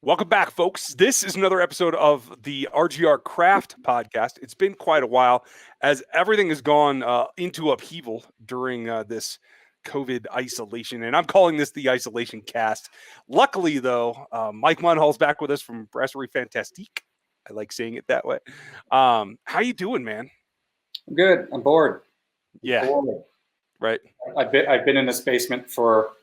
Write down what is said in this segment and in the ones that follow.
Welcome back, folks. This is another episode of the RGR Craft Podcast. It's been quite a while as everything has gone into upheaval during this COVID isolation, and I'm calling this the Isolation Cast. Luckily, though, Mike Munhall's back with us from Brasserie Fantastique. I like saying it that way. How you doing, man? I'm good. I'm bored. Yeah, bored. Right. I've been in this basement for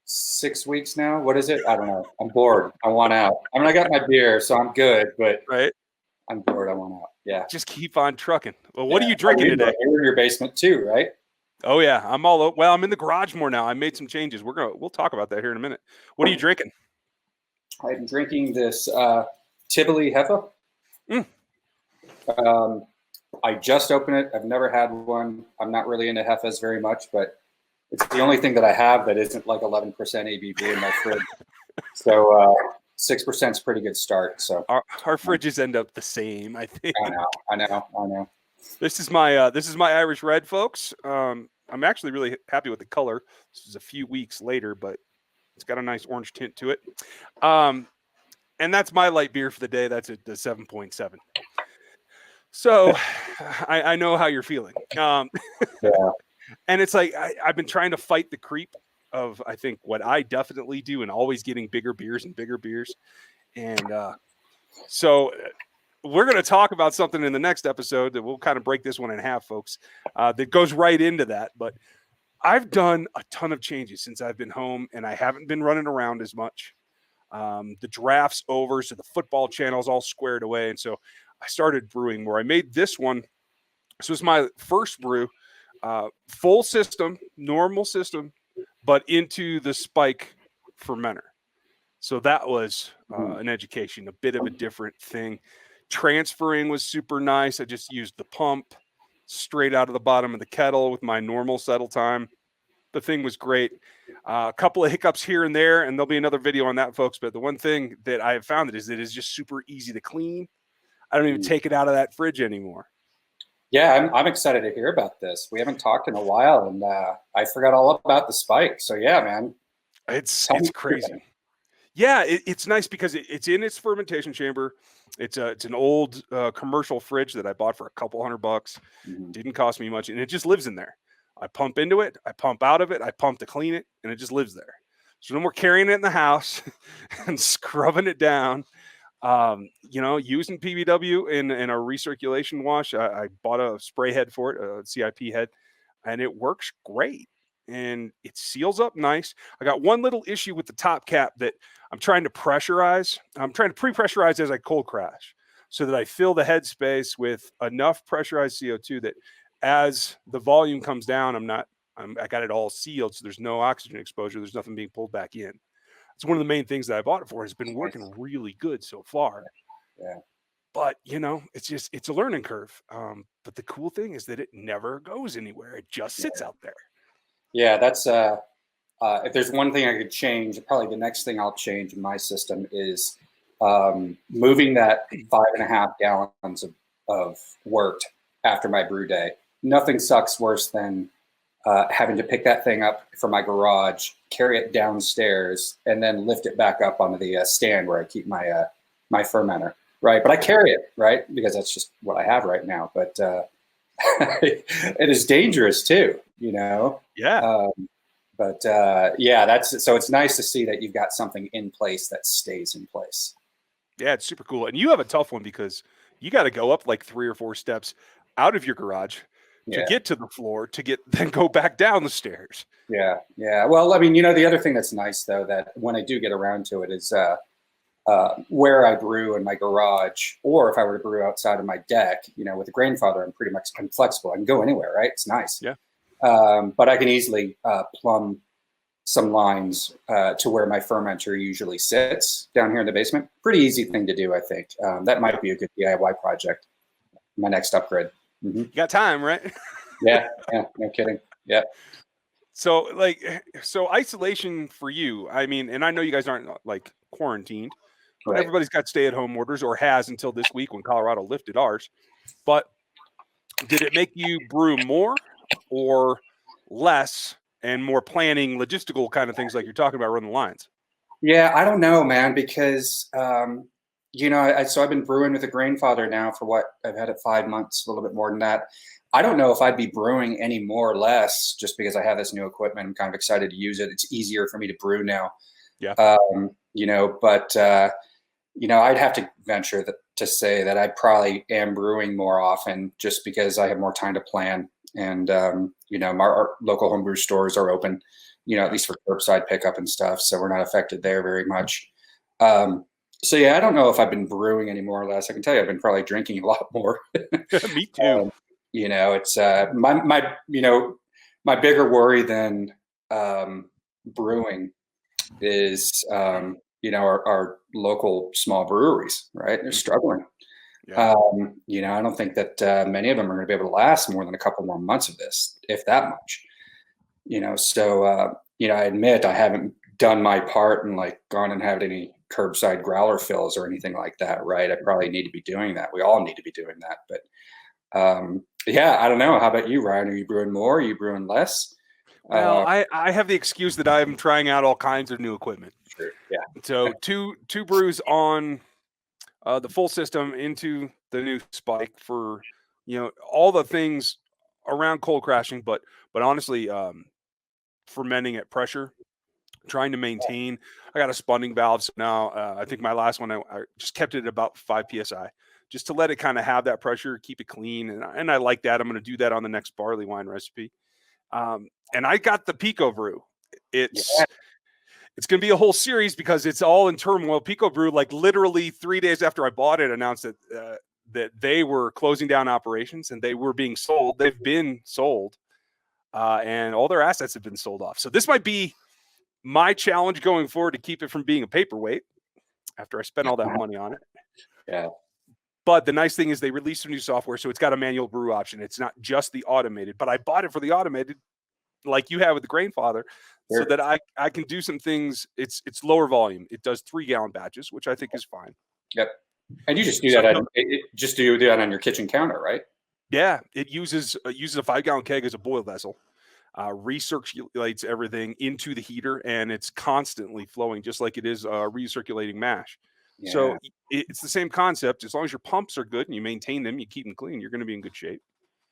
6 weeks now. What is it? I don't know. I'm bored. I want out. I mean, I got my beer, so I'm good, but right. I'm bored. I want out. Yeah. Just keep on trucking. Well, what are you drinking today? You're in your basement too, right? Oh yeah, I'm all over. Well, I'm in the garage more now. I made some changes. We'll talk about that here in a minute. What are you drinking? I'm drinking this Tivoli Heffa. I just opened it. I've never had one. I'm not really into Heffas very much, but it's the only thing that I have that isn't like 11% ABV in my fridge. So 6% is a pretty good start. So our fridges end up the same, I think. I know. This is my Irish Red, folks. I'm actually really happy with the color. This is a few weeks later, but it's got a nice orange tint to it. And that's my light beer for the day. That's the 7.7. So I know how you're feeling. Yeah. And it's like I've been trying to fight the creep of, I think, what I definitely do and always getting bigger beers and bigger beers. And so we're going to talk about something in the next episode that we'll kind of break this one in half, folks, that goes right into that. But I've done a ton of changes since I've been home, and I haven't been running around as much. The draft's over, so the football channel's all squared away. And so I started brewing more. I made this one. This was my first brew, full system, normal system, but into the Spike fermentor. So that was an education, a bit of a different thing. Transferring was super nice. I just used the pump straight out of the bottom of the kettle with my normal settle time. The thing was great. A couple of hiccups here and there, and there'll be another video on that, folks. But the one thing that I have found is that it's just super easy to clean. I don't even take it out of that fridge anymore. Yeah, I'm excited to hear about this. We haven't talked in a while, and I forgot all about the Spike. So yeah, man, it's crazy. Yeah, it's nice because it's in its fermentation chamber. It's an old commercial fridge that I bought for $200. Mm-hmm. Didn't cost me much, and it just lives in there. I pump into it, I pump out of it, I pump to clean it, and it just lives there. So no more carrying it in the house and scrubbing it down. Using PBW in a recirculation wash. I bought a spray head for it, a CIP head, and it works great. And it seals up nice. I got one little issue with the top cap that I'm trying to pressurize. I'm trying to pre-pressurize as I cold crash so that I fill the headspace with enough pressurized CO2 that as the volume comes down, I got it all sealed. So there's no oxygen exposure. There's nothing being pulled back in. It's one of the main things that I bought it for. It's been working really good so far. Yeah. But, it's a learning curve. But the cool thing is that it never goes anywhere. It just sits out there. Yeah, that's if there's one thing I could change, probably the next thing I'll change in my system is moving that 5.5 gallons of wort after my brew day. Nothing sucks worse than having to pick that thing up from my garage, carry it downstairs, and then lift it back up onto the stand where I keep my my fermenter, right? But I carry it, right? Because that's just what I have right now. But it is dangerous too, Yeah. So it's nice to see that you've got something in place that stays in place. Yeah, it's super cool. And you have a tough one because you got to go up like 3 or 4 steps out of your garage to get to the floor then go back down the stairs. Yeah. Well, I mean, the other thing that's nice though, that when I do get around to it is where I brew in my garage, or if I were to brew outside of my deck, with the Grainfather, I'm flexible. I can go anywhere, right? It's nice. Yeah. But I can easily plumb some lines to where my fermenter usually sits down here in the basement. Pretty easy thing to do, I think. That might be a good DIY project. My next upgrade. Mm-hmm. You got time, right? Yeah, no kidding. Yeah. So isolation for you, I mean, and I know you guys aren't like quarantined, but right. Everybody's got stay-at-home orders or has until this week when Colorado lifted ours. But did it make you brew more or less and more planning, logistical kind of things like you're talking about running the lines? Yeah, I don't know, man, because so I've been brewing with a Grainfather now for what I've had it 5 months, a little bit more than that. I don't know if I'd be brewing any more or less just because I have this new equipment. I'm kind of excited to use it. It's easier for me to brew now. Yeah. But I'd have to venture to say that I probably am brewing more often just because I have more time to plan. And, our local homebrew stores are open, at least for curbside pickup and stuff. So we're not affected there very much. So yeah, I don't know if I've been brewing any more or less. I can tell you I've been probably drinking a lot more. Me too. It's my bigger worry than brewing is our local small breweries, right? They're struggling. Yeah. I don't think that many of them are going to be able to last more than a couple more months of this, if that much. I admit I haven't done my part and like gone and had any curbside growler fills or anything like that, right? I probably need to be doing that. We all need to be doing that. But yeah, I don't know. How about you, Ryan? Are you brewing more? Are you brewing less? Well, I have the excuse that I'm trying out all kinds of new equipment. Sure. Yeah. So two brews on the full system into the new Spike for all the things around cold crashing, but honestly, fermenting at pressure, trying to maintain. I got a spunning valve, so now I think my last one I just kept it at about 5 psi, just to let it kind of have that pressure, keep it clean, and I like that. I'm going to do that on the next barley wine recipe. And I got the PicoBrew. It's going to be a whole series because it's all in turmoil. PicoBrew, like literally 3 days after I bought it, announced that they were closing down operations and they were being sold. They've been sold, and all their assets have been sold off. So this might be my challenge going forward to keep it from being a paperweight after I spent all that money on it. Yeah. But the nice thing is they released some new software, so it's got a manual brew option. It's not just the automated, but I bought it for the automated, like you have with the Grainfather, so that I can do some things. It's lower volume. It does 3-gallon batches, which I think is fine. Yep. And you just do that. Just do that on your kitchen counter, right? Yeah, it uses a 5-gallon keg as a boil vessel. Recirculates everything into the heater, and it's constantly flowing, just like it is recirculating mash. Yeah. So it's the same concept. As long as your pumps are good and you maintain them, you keep them clean, you're going to be in good shape.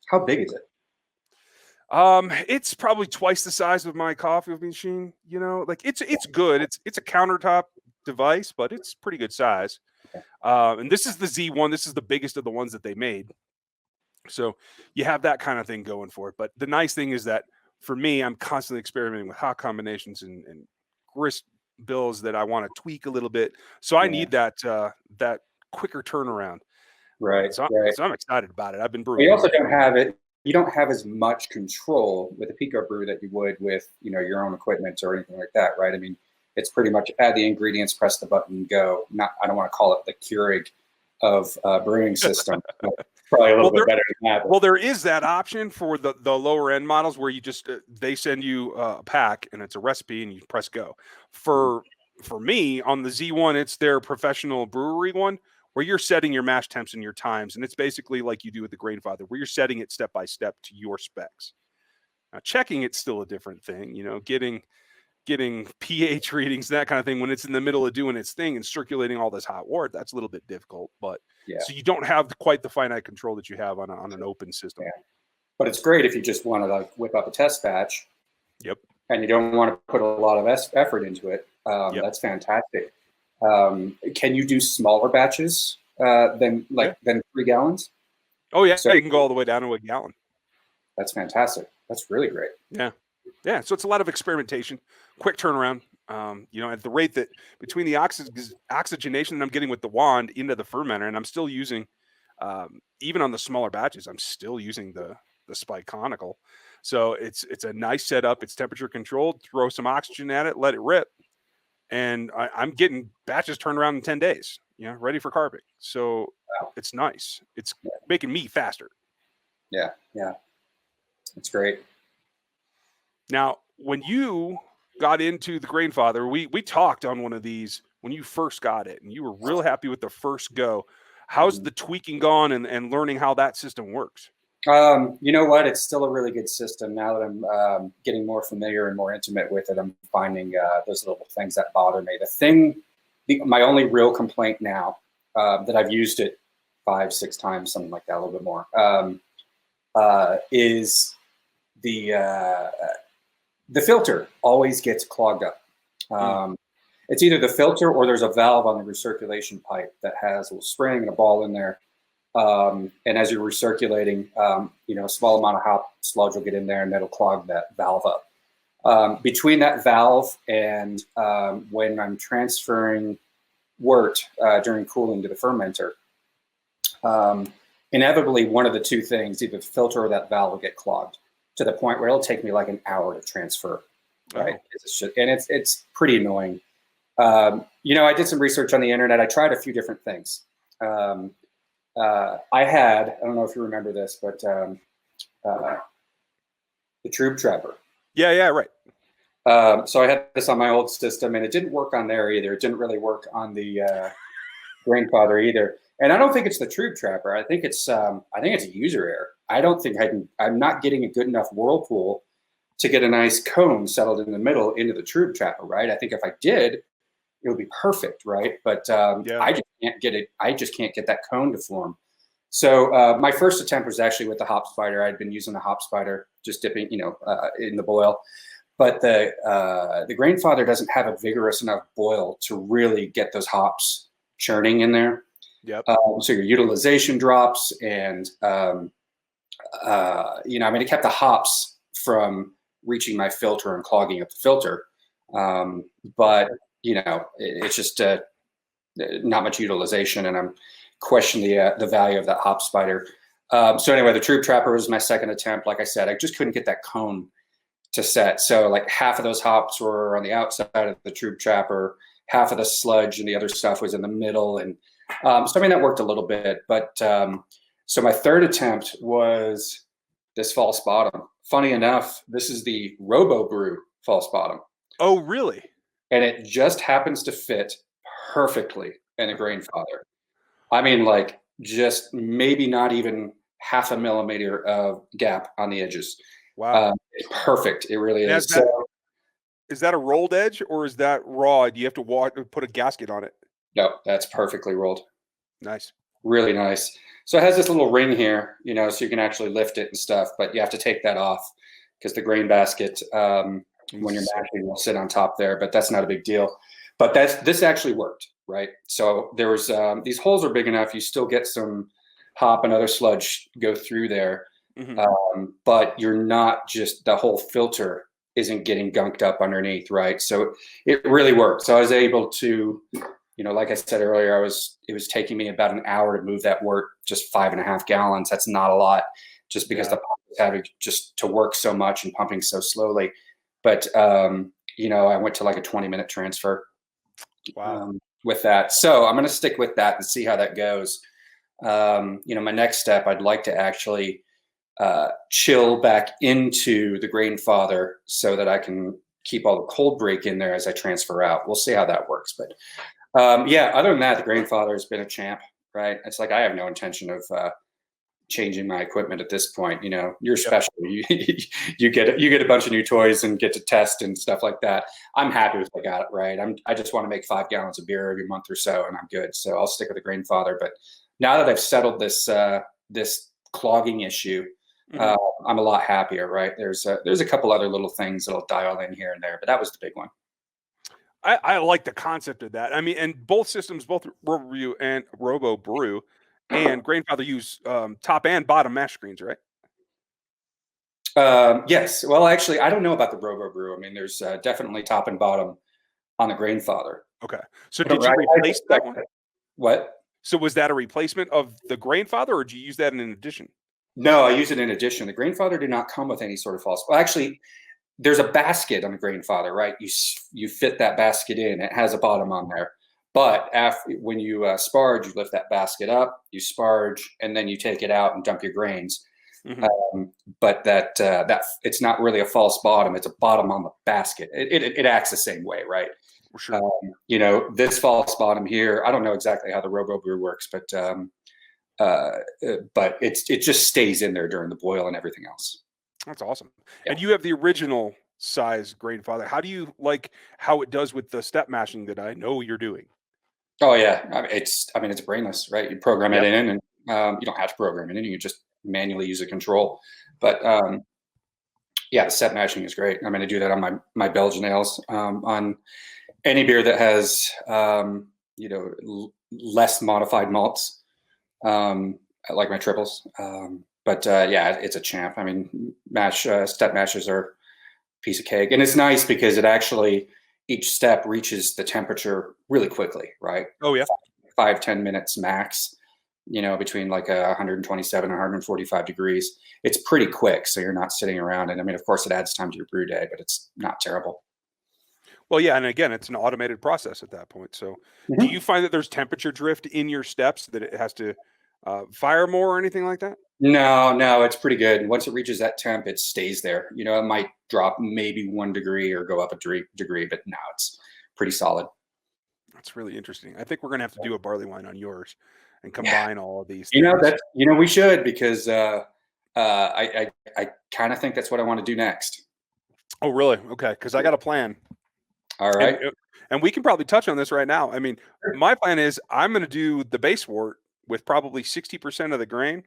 How big is it? It's probably twice the size of my coffee machine. It's good. It's a countertop device, but it's pretty good size. Okay. And this is the Z1. This is the biggest of the ones that they made. So you have that kind of thing going for it. But the nice thing is that for me, I'm constantly experimenting with hot combinations and grist bills that I want to tweak a little bit. So I need that quicker turnaround. Right. So I'm excited about it. I've been brewing. You also don't have it. You don't have as much control with a PicoBrew that you would with your own equipment or anything like that, right? I mean, it's pretty much add the ingredients, press the button, go. I don't want to call it the Keurig of brewing system. Probably a little bit better than that. Well, there is that option for the lower end models where you just they send you a pack and it's a recipe and you press go. For me on the Z1, it's their professional brewery one where you're setting your mash temps and your times, and it's basically like you do with the Grainfather, where you're setting it step by step to your specs. Now, checking it's still a different thing, getting pH readings, that kind of thing, when it's in the middle of doing its thing and circulating all this hot water, that's a little bit difficult. But so you don't have quite the finite control that you have on an open system. Yeah. But it's great if you just want to whip up a test batch. Yep. And you don't want to put a lot of effort into it. That's fantastic. Can you do smaller batches than 3 gallons? Oh yeah, so you can go all the way down to a gallon. That's fantastic. That's really great. Yeah. So it's a lot of experimentation, quick turnaround. At the rate that between the oxygenation that I'm getting with the wand into the fermenter, and I'm still using, even on the smaller batches, I'm still using the Spike Conical. So it's a nice setup. It's temperature controlled. Throw some oxygen at it, let it rip. And I'm getting batches turned around in 10 days, ready for carving. So It's nice. It's making me faster. Yeah. That's great. Now, when you got into the Grainfather, we talked on one of these when you first got it, and you were real happy with the first go. How's the tweaking gone and learning how that system works? You know what? It's still a really good system. Now that I'm getting more familiar and more intimate with it, I'm finding those little things that bother me. My only real complaint now that I've used it 5-6 times, something like that, a little bit more, is the filter always gets clogged up. It's either the filter or there's a valve on the recirculation pipe that has a little spring and a ball in there. And as you're recirculating, a small amount of hop sludge will get in there and that'll clog that valve up. Between that valve and when I'm transferring wort during cooling to the fermenter, inevitably one of the two things, either the filter or that valve, will get clogged to the point where it'll take me like an hour to transfer. Right, and it's pretty annoying. I did some research on the internet. I tried a few different things. I don't know if you remember this, but the Trube Trapper. Yeah, right. So I had this on my old system, and it didn't work on there either. It didn't really work on the Grainfather either. And I don't think it's the Trube Trapper. I think it's a user error. I don't think I'm not getting a good enough whirlpool to get a nice cone settled in the middle into the Trube Trapper, right? I think if I did, it would be perfect, right? But I just can't get it. I just can't get that cone to form. So my first attempt was actually with the hop spider. I'd been using the hop spider, just dipping, in the boil. But the Grainfather doesn't have a vigorous enough boil to really get those hops churning in there. Yep. So your utilization drops, and it kept the hops from reaching my filter and clogging up the filter. But it's just not much utilization, and I'm questioning the value of that hop spider. So anyway, the Trube Trapper was my second attempt. Like I said, I just couldn't get that cone to set. So like half of those hops were on the outside of the Trube Trapper, half of the sludge and the other stuff was in the middle. And that worked a little bit. But so my third attempt was this false bottom. Funny enough, this is the Brew false bottom. Oh, really? And it just happens to fit perfectly in a Grainfather. I mean, like just maybe not even half a millimeter of gap on the edges. Wow. It's perfect. It really is. Is that a rolled edge or is that raw? Do you have to put a gasket on it? No, that's perfectly rolled. Nice. Really nice. So it has this little ring here, so you can actually lift it and stuff, but you have to take that off because the grain basket, when you're mashing, will sit on top there, but that's not a big deal. But this actually worked, right? So there was, these holes are big enough. You still get some hop and other sludge go through there. Mm-hmm. But you're not just, the whole filter isn't getting gunked up underneath, right? So it really worked. So I was able to, like I said earlier, it was taking me about an hour to move that wort, just 5.5 gallons. That's not a lot, just because the pump was having just to work so much and pumping so slowly. But I went to like a 20-minute transfer. Wow. With that. So I'm going to stick with that and see how that goes. My next step, I'd like to actually chill back into the Grainfather so that I can keep all the cold break in there as I transfer out. We'll see how that works. But other than that, the Grainfather has been a champ, right? It's like I have no intention of changing my equipment at this point. You're special. You get a bunch of new toys and get to test and stuff like that. I'm happy with what I got, right? I just want to make 5 gallons of beer every month or so, and I'm good. So I'll stick with the Grainfather. But now that I've settled this this clogging issue, I'm a lot happier, right? There's a couple other little things that'll dial in here and there, but that was the big one. I like the concept of that. I mean, and both systems, both RoboBrew and RoboBrew and Grainfather use top and bottom mash screens, right? Yes. Well, actually, I don't know about the RoboBrew. I mean, there's definitely top and bottom on the Grainfather. Okay. So did you replace that one? What? So was that a replacement of the Grainfather, or did you use that in addition? No, I use it in addition. The Grainfather did not come with any sort of false. Well, actually, there's a basket on the Grainfather, right? You fit that basket in. It has a bottom on there. But when you sparge, you lift that basket up, you sparge, and then you take it out and dump your grains. Mm-hmm. But that it's not really a false bottom; it's a bottom on the basket. It acts the same way, right? For sure. This false bottom here, I don't know exactly how the RoboBrew works, but but it just stays in there during the boil and everything else. That's awesome. Yeah. And you have the original size Grainfather. How do you like how it does with the step mashing that I know you're doing? Oh yeah, it's brainless, right? You program it in, and you don't have to program it in. You just manually use a control. But yeah, step mashing is great. I'm going to do that on my Belgian ales, on any beer that has less modified malts, like my triples. But yeah, it's a champ. I mean, step mashers are a piece of cake, and it's nice because it actually, each step reaches the temperature really quickly, right? Oh yeah, 5-10 minutes max. Between like 127 and 145 degrees. It's pretty quick, so you're not sitting around. And I mean, of course, it adds time to your brew day, but it's not terrible. Well, yeah, and again, it's an automated process at that point. So, do you find that there's temperature drift in your steps, that it has to fire more or anything like that? No, it's pretty good. Once it reaches that temp, it stays there. It might drop maybe 1 degree or go up a degree, but no, it's pretty solid. That's really interesting. I think we're gonna have to do a barley wine on yours and combine all of these. We should, because I kind of think that's what I want to do next. Oh, really? Okay, because I got a plan. All right. And we can probably touch on this right now. I mean, my plan is I'm going to do the base wort with probably 60% of the grain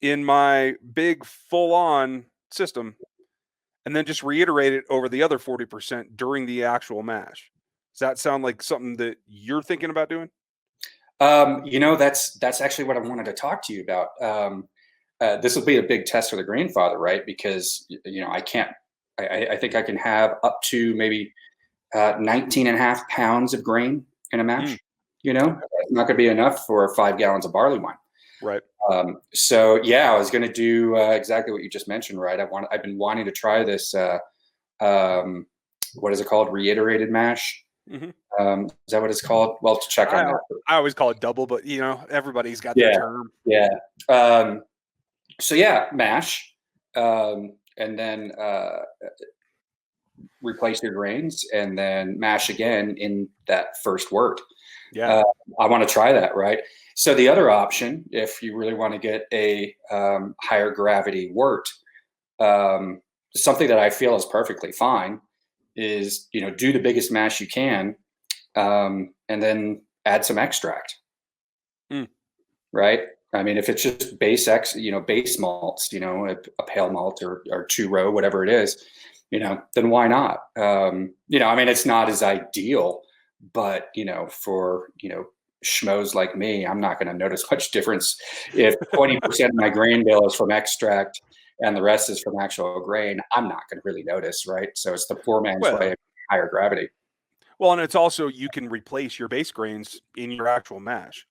in my big full-on system, and then just reiterate it over the other 40% during the actual mash. Does that sound like something that you're thinking about doing? That's actually what I wanted to talk to you about. This will be a big test for the Grainfather, right? Because I think I can have up to maybe 19 and a half pounds of grain in a mash. It's not going to be enough for 5 gallons of barley wine. Right. So yeah, I was going to do exactly what you just mentioned, right? I've been wanting to try this. What is it called? Reiterated mash. Mm-hmm. Is that what it's called? Well, to check on that. I always call it double, but everybody's got their term. Yeah. So yeah, mash, and then replace your grains, and then mash again in that first wort. Yeah. I want to try that, right? So the other option, if you really want to get a higher gravity wort, something that I feel is perfectly fine, is do the biggest mash you can, and then add some extract. Right? I mean, if it's just base malts, a pale malt or 2-row, whatever it is, then why not? I mean, it's not as ideal, but for schmoes like me, I'm not going to notice much difference if 20% of my grain bill is from extract and the rest is from actual grain. I'm not going to really notice, right? So it's the poor man's way of higher gravity. Well, and it's also, you can replace your base grains in your actual mash,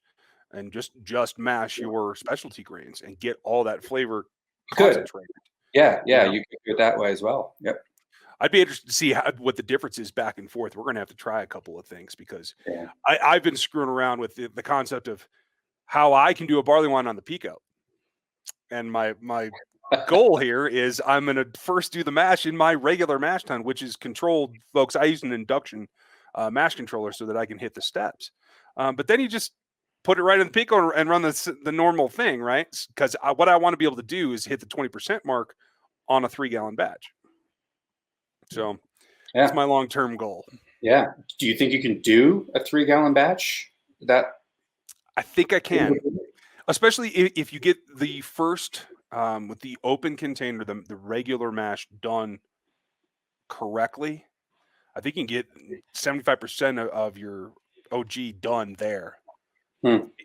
and just mash your specialty grains and get all that flavor concentrated. Yeah, you can do it that way as well. Yep. I'd be interested to see what the difference is back and forth. We're going to have to try a couple of things, because I've been screwing around with the concept of how I can do a barley wine on the Pico. And my goal here is I'm going to first do the mash in my regular mash tun, which is controlled, folks. I use an induction mash controller so that I can hit the steps. But then you just put it right in the Pico and run the normal thing, right? Because what I want to be able to do is hit the 20% mark on a 3-gallon batch. So that's my long-term goal. Yeah. Do you think you can do a 3-gallon batch? I think I can, especially if you get the first with the open container, the regular mash done correctly. I think you can get 75% of your OG done there.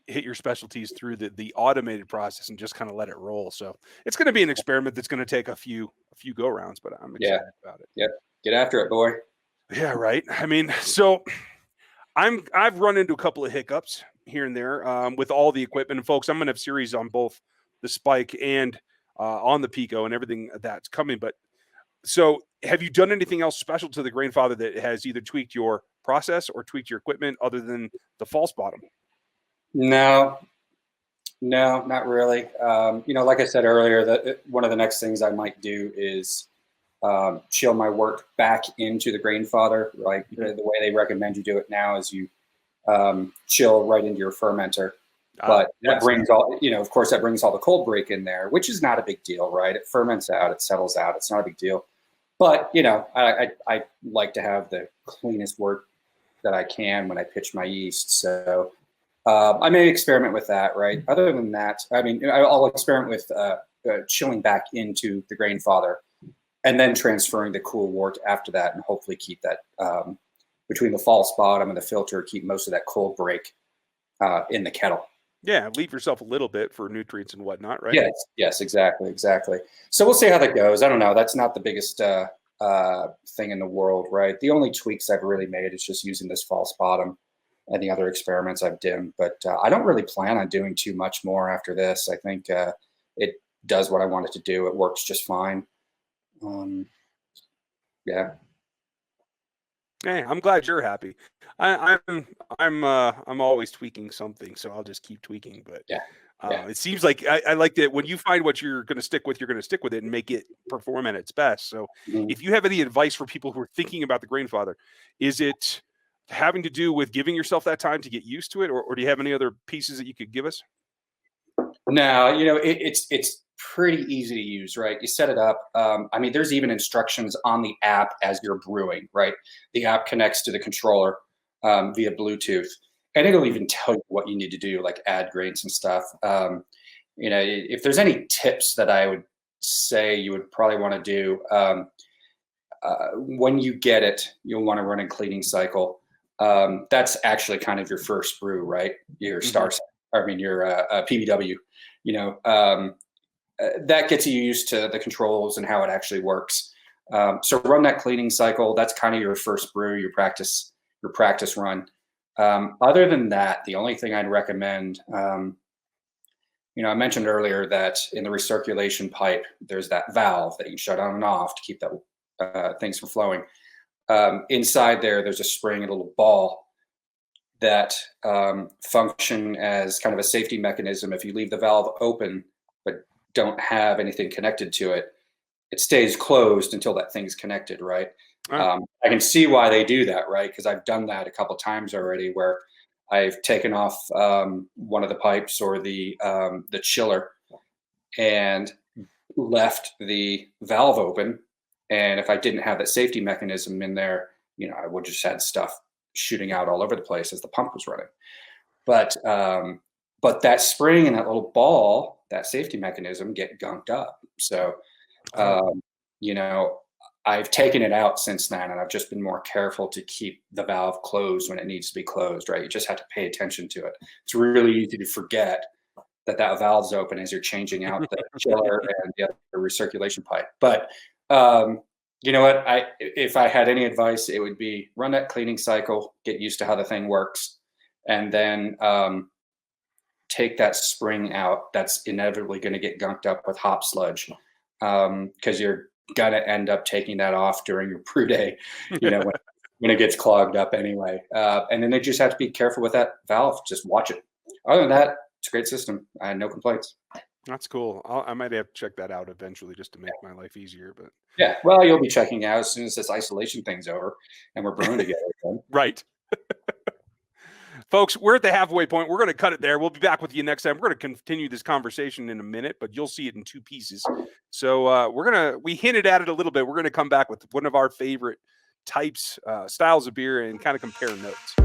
Hit your specialties through the automated process and just kind of let it roll. So it's going to be an experiment that's going to take a few go rounds, but I'm excited about it. Yep. Get after it, boy. Yeah, right. I mean, so I've run into a couple of hiccups here and there with all the equipment. And folks, I'm going to have series on both the Spike and on the Pico and everything that's coming. But so have you done anything else special to the Grainfather that has either tweaked your process or tweaked your equipment other than the false bottom? No, not really. Like I said earlier, one of the next things I might do is chill my work back into the Grainfather. Like the way they recommend you do it now is you chill right into your fermenter, But that what's brings all, of course, that brings all the cold break in there, which is not a big deal, right? It ferments out, it settles out. It's not a big deal. But, I like to have the cleanest work that I can when I pitch my yeast. So I may experiment with that, right? Other than that, I mean, I'll experiment with chilling back into the Grainfather and then transferring the cool wort after that, and hopefully keep that between the false bottom and the filter, keep most of that cold break in the kettle. Yeah, leave yourself a little bit for nutrients and whatnot, right? Yes, exactly. So we'll see how that goes. I don't know. That's not the biggest thing in the world, right? The only tweaks I've really made is just using this false bottom, and the other experiments I've done. But I don't really plan on doing too much more after this. I think it does what I want it to do. It works just fine. Yeah. Hey, I'm glad you're happy. I'm always tweaking something, so I'll just keep tweaking. But it seems like I like that when you find what you're going to stick with, you're going to stick with it and make it perform at its best. So, if you have any advice for people who are thinking about the Grainfather, is it having to do with giving yourself that time to get used to it, or do you have any other pieces that you could give us? No, it's pretty easy to use, right? You set it up. I mean, there's even instructions on the app as you're brewing, right? The app connects to the controller via Bluetooth, and it'll even tell you what you need to do, like add grains and stuff. If there's any tips that I would say you would probably want to do, when you get it, you'll want to run a cleaning cycle. That's actually kind of your first brew, right? Your your PBW. That gets you used to the controls and how it actually works. So run that cleaning cycle. That's kind of your first brew, your practice run. Other than that, the only thing I'd recommend, I mentioned earlier that in the recirculation pipe, there's that valve that you can shut on and off to keep that things from flowing. Inside there's a spring and a little ball that function as kind of a safety mechanism. If you leave the valve open but don't have anything connected to it, it stays closed until that thing's connected, right? I can see why they do that, right? Because I've done that a couple times already, where I've taken off one of the pipes or the chiller and left the valve open. And if I didn't have that safety mechanism in there, I would just had stuff shooting out all over the place as the pump was running. But that spring and that little ball, that safety mechanism, get gunked up. So, I've taken it out since then, and I've just been more careful to keep the valve closed when it needs to be closed, right? You just have to pay attention to it. It's really easy to forget that valve's open as you're changing out the chiller and the other recirculation pipe. But you know what? If I had any advice, it would be run that cleaning cycle, get used to how the thing works, and then take that spring out. That's inevitably going to get gunked up with hop sludge, because you're gonna end up taking that off during your brew day, when it gets clogged up anyway. And then they just have to be careful with that valve. Just watch it. Other than that, it's a great system. I had no complaints. That's cool. I might have to check that out eventually just to make my life easier. But yeah, well, you'll be checking out as soon as this isolation thing's over and we're brewing together. Right. Folks, we're at the halfway point. We're going to cut it there. We'll be back with you next time. We're going to continue this conversation in a minute, but you'll see it in two pieces. So we hinted at it a little bit. We're going to come back with one of our favorite types, styles of beer, and kind of compare notes.